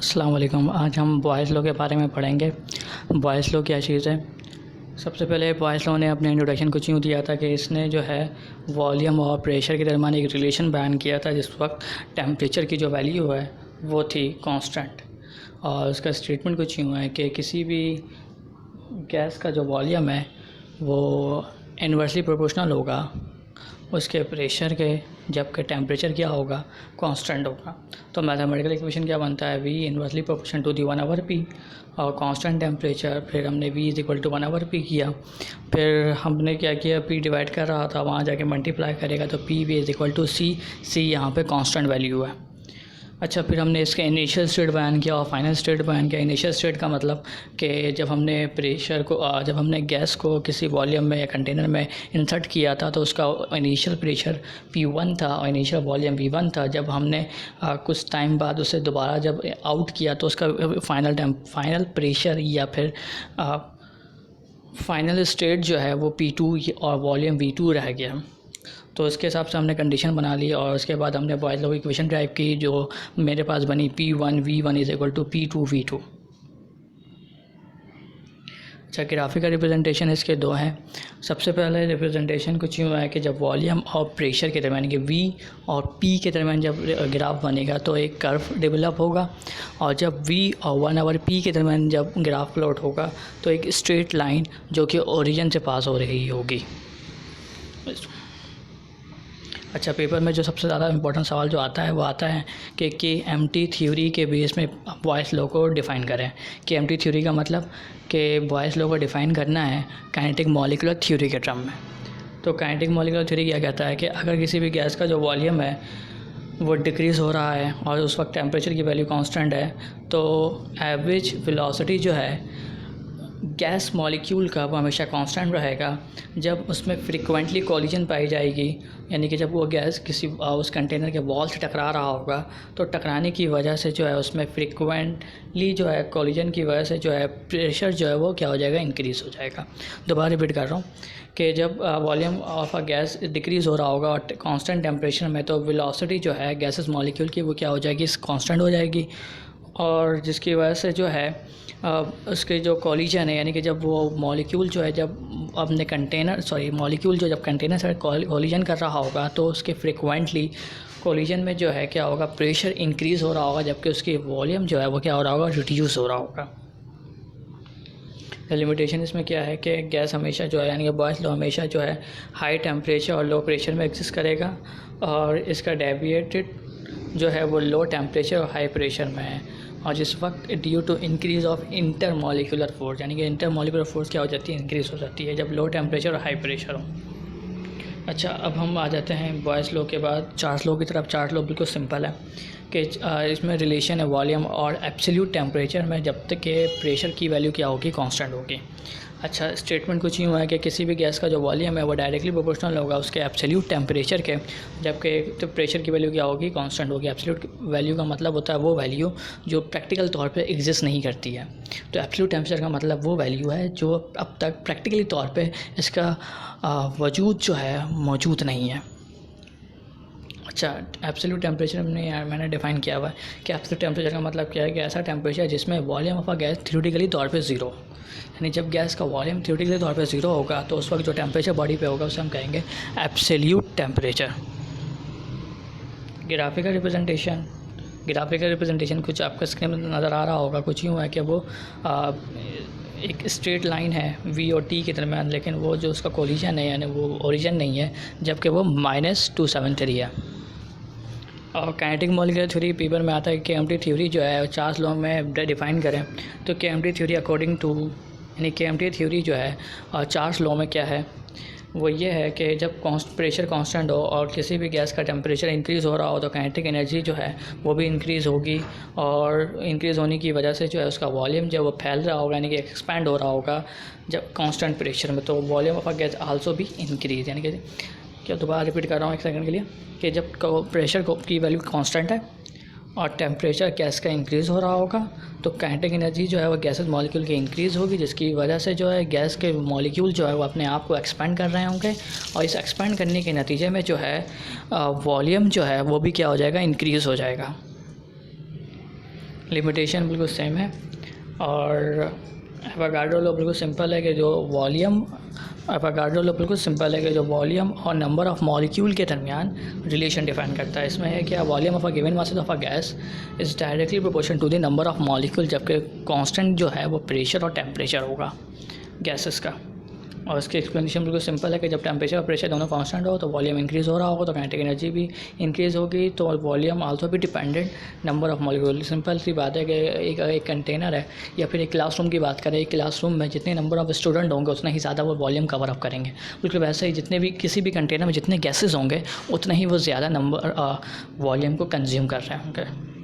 अस्सलाम वालेकुम। आज हम बॉयज़ लॉ के बारे में पढ़ेंगे। बॉयज़ लॉ क्या चीज़ है। सबसे पहले बॉयज़ लॉ ने अपने इंट्रोडक्शन कुछ यूँ दिया था कि इसने जो है वॉल्यूम और प्रेशर के दरमियान एक रिलेशन बयान किया था जिस वक्त टेम्परेचर की जो वैल्यू है वो थी कांस्टेंट। और उसका स्टेटमेंट कुछ यूँ है कि किसी भी गैस का जो वॉल्यूम है वो इन्वर्सली प्रोपोर्शनल होगा उसके प्रेशर के, जबकि टेम्परेचर क्या होगा, कांस्टेंट होगा। तो मैथमेटिकल इक्वेशन क्या बनता है, v inversely proportion to the 1/p और कांस्टेंट टेम्परेचर। फिर हमने v is equal to 1/p किया। फिर हमने क्या किया, p डिवाइड कर रहा था, वहाँ जाके मल्टीप्लाई करेगा तो p v is equal to c यहाँ पे कांस्टेंट वैल्यू है। अच्छा, फिर हमने इसका इनिशियल स्टेट बयान किया और फाइनल स्टेट बयान किया। इनिशियल स्टेट का मतलब कि जब हमने गैस को किसी वॉल्यूम में या कंटेनर में इंसर्ट किया था तो उसका इनिशियल प्रेशर P1 था और इनिशियल वॉल्यूम V1 था। जब हमने कुछ टाइम बाद उसे दोबारा जब आउट किया तो उसका फाइनल प्रेशर या फिर फाइनल स्टेट जो है वो P2 और वॉल्यूम V2 रह गया। तो इसके हिसाब से हमने कंडीशन बना ली और उसके बाद हमने बॉयज़ लॉ की इक्वेशन ड्राइव की जो मेरे पास बनी P1 V1 is equal to P2 V2। अच्छा, ग्राफिकल रिप्रेजेंटेशन इसके दो हैं। सबसे पहले रिप्रेजेंटेशन कुछ यूँ है कि जब वॉल्यूम और प्रेशर के दरमियान कि V और P के दरमियान जब ग्राफ बनेगा तो एक कर्व डेवलप होगा, और जब V और 1/p के दरमियान जब ग्राफ प्लॉट होगा तो एक स्ट्रेट लाइन जो कि ओरिजिन से पास हो रही होगी। अच्छा, पेपर में जो सबसे ज़्यादा इम्पोर्टेंट सवाल जो आता है वो आता है कि KMT थ्योरी के बेस में बॉयज़ लॉ को डिफ़ाइन करें। KMT थ्योरी का मतलब कि बॉयज़ लॉ को डिफ़ाइन करना है काइनेटिक मॉलिक्यूलर थ्योरी के टर्म में। तो काइनेटिक मॉलिक्यूलर थ्योरी क्या कहता है कि अगर किसी भी गैस का जो वॉल्यूम है वो डिक्रीज़ हो रहा है और उस वक्त टेम्परेचर की वैल्यू कांस्टेंट है तो एवरेज वेलोसिटी जो है गैस मॉलिक्यूल का वो हमेशा कांस्टेंट रहेगा। जब उसमें फ्रीक्वेंटली कॉलिजन पाई जाएगी, यानी कि जब वो गैस किसी उस कंटेनर के वॉल से टकरा रहा होगा तो टकराने की वजह से जो है उसमें फ्रीक्वेंटली जो है कॉलिजन की वजह से जो है प्रेशर जो है वो क्या हो जाएगा, इंक्रीज़ हो जाएगा। दोबारा रिपीट कर रहा हूँ कि जब volume of a gas decrease हो रहा होगा और कांस्टेंट टेम्परेचर में तो वेलोसिटी जो है गैसेस मॉलिक्यूल की वो क्या हो जाएगी, कांस्टेंट हो जाएगी। और जिसकी वजह से जो है उसके जो कॉलिजन है, यानी कि जब वो मॉलिक्यूल जो है जब अपने मॉलिक्यूल जो जब कंटेनर से कॉलिजन कर रहा होगा तो उसके फ्रिक्वेंटली कॉलिजन में जो है क्या होगा, प्रेशर इंक्रीज़ हो रहा होगा, जबकि उसकी वॉल्यूम जो है वो क्या हो रहा होगा, रिड्यूस हो रहा होगा। लिमिटेशन इसमें क्या है कि गैस हमेशा जो है, यानी कि बॉयज़ लॉ हमेशा जो है हाई टेम्परेचर और लो प्रेशर में एग्जिस्ट करेगा और इसका डेविएटेड जो है वो लो टेम्परेचर और हाई प्रेशर में है। और जिस वक्त due to increase of intermolecular force, यानी कि इंटर मॉलिक्यूलर फोर्स क्या हो जाती है, इंक्रीज़ हो जाती है जब लो टेम्परेचर और हाई प्रेशर हो। अच्छा, अब हम आ जाते हैं बॉयज़ लॉ के बाद चार्ल्स लॉ की तरफ। चार्ल्स लॉ बिल्कुल सिंपल है कि इसमें रिलेशन है वॉल्यूम और एब्सोल्यूट टेम्परेचर में, जब तक कि प्रेशर की वैल्यू क्या होगी, कांस्टेंट होगी। अच्छा, स्टेटमेंट कुछ यूँ है कि किसी भी गैस का जो वॉल्यूम है वो डायरेक्टली प्रोपोर्शनल होगा उसके एब्सोल्यूट टेम्परेचर के, जबकि तो प्रेशर की वैल्यू क्या होगी, कांस्टेंट होगी। एब्सोल्यूट वैल्यू का मतलब होता है वो वैल्यू जो प्रैक्टिकल तौर पे एग्जिस्ट नहीं करती है। तो एब्सोल्यूट टेम्परेचर का मतलब वो वैल्यू है जो अब तक प्रैक्टिकली तौर पे इसका वजूद जो है मौजूद नहीं है। अच्छा, एब्सोल्यूट टेम्परेचर मैंने डिफ़ाइन किया हुआ है कि एब्सोल्यूट टेम्परेचर का मतलब क्या है कि ऐसा टेम्परेचर जिसमें volume of a gas theoretically तौर पे ज़ीरो, यानी जब गैस का वॉल्यूम थ्योरेटिकली तौर पे ज़ीरो होगा तो उस वक्त जो टेम्परेचर बॉडी पे होगा उसे हम कहेंगे एब्सोल्यूट टेम्परेचर। ग्राफिकल रिप्रेजेंटेशन कुछ आपका स्क्रीन में नज़र आ रहा होगा, कुछ यूँ है कि वो एक स्ट्रेट लाइन है V और T के दरमियान, लेकिन वो जो उसका कोलिजन है यानी वो ओरिजिन नहीं है, जबकि वो -273 है। और काइनेटिक मॉलिक्यूलर थ्योरी पेपर में आता है कि KMT थ्योरी जो है चार्ल्स लॉ में डिफ़ाइन करें तो KMT थ्योरी अकॉर्डिंग टू, यानी KMT थ्योरी जो है चार्ल्स लॉ में क्या है वो ये है कि जब प्रेशर कांस्टेंट हो और किसी भी गैस का टेम्परेचर इंक्रीज़ हो रहा हो तो काइनेटिक एनर्जी जो है वो भी इंक्रीज़ होगी, और इंक्रीज़ होने की वजह से जो है उसका वॉल्यूम जो है वो फैल रहा होगा, यानी कि एक्सपैंड हो रहा होगा जब कांस्टेंट प्रेशर में, तो volume of a gas also भी इंक्रीज़, यानी कि क्या दोबारा रिपीट कर रहा हूँ एक सेकंड के लिए कि जब प्रेशर की वैल्यू कांस्टेंट है और टेम्परेचर गैस का इंक्रीज़ हो रहा होगा तो काइनेटिक एनर्जी जो है वो गैसेस मॉलिक्यूल की इंक्रीज़ होगी, जिसकी वजह से जो है गैस के मॉलिक्यूल जो है वो अपने आप को एक्सपेंड कर रहे होंगे, और इस एक्सपेंड करने के नतीजे में जो है वॉल्यूम जो है वो भी क्या हो जाएगा, इंक्रीज़ हो जाएगा। लिमिटेशन बिल्कुल सेम है। और एवोगाड्रो लॉ बिल्कुल सिंपल है कि जो वॉल्यूम एवोगाड्रो लॉ बिल्कुल सिंपल है कि जो वॉल्यूम और नंबर ऑफ़ मॉलिक्यूल के दरमियान रिलेशन डिफाइन करता है। इसमें है क्या, volume of a given mass of a gas is directly proportional to the number of molecule, जबकि कांस्टेंट जो है वो प्रेशर और टेम्परेचर होगा गैसेस का। और इसकी एक्सप्लेनेशन बिल्कुल सिंपल है कि जब टेम्परेचर और प्रेशर दोनों कांस्टेंट हो तो वॉल्यूम इंक्रीज़ हो रहा होगा तो काइनेटिक एनर्जी भी इंक्रीज़ होगी, तो वॉल्यूम आल्सो भी dependent number of molecule. Simple सी बात है कि एक कंटेनर है या फिर एक क्लासरूम की बात करें, एक क्लासरूम में जितने नंबर ऑफ स्टूडेंट होंगे उतना ही ज़्यादा वो वॉल्यूम कवर अप करेंगे। बिल्कुल वैसे ही जितने भी किसी भी कंटेनर में जितने गैसेज होंगे उतना ही वो ज़्यादा नंबर वॉल्यूम को कंज्यूम कर रहे होंगे।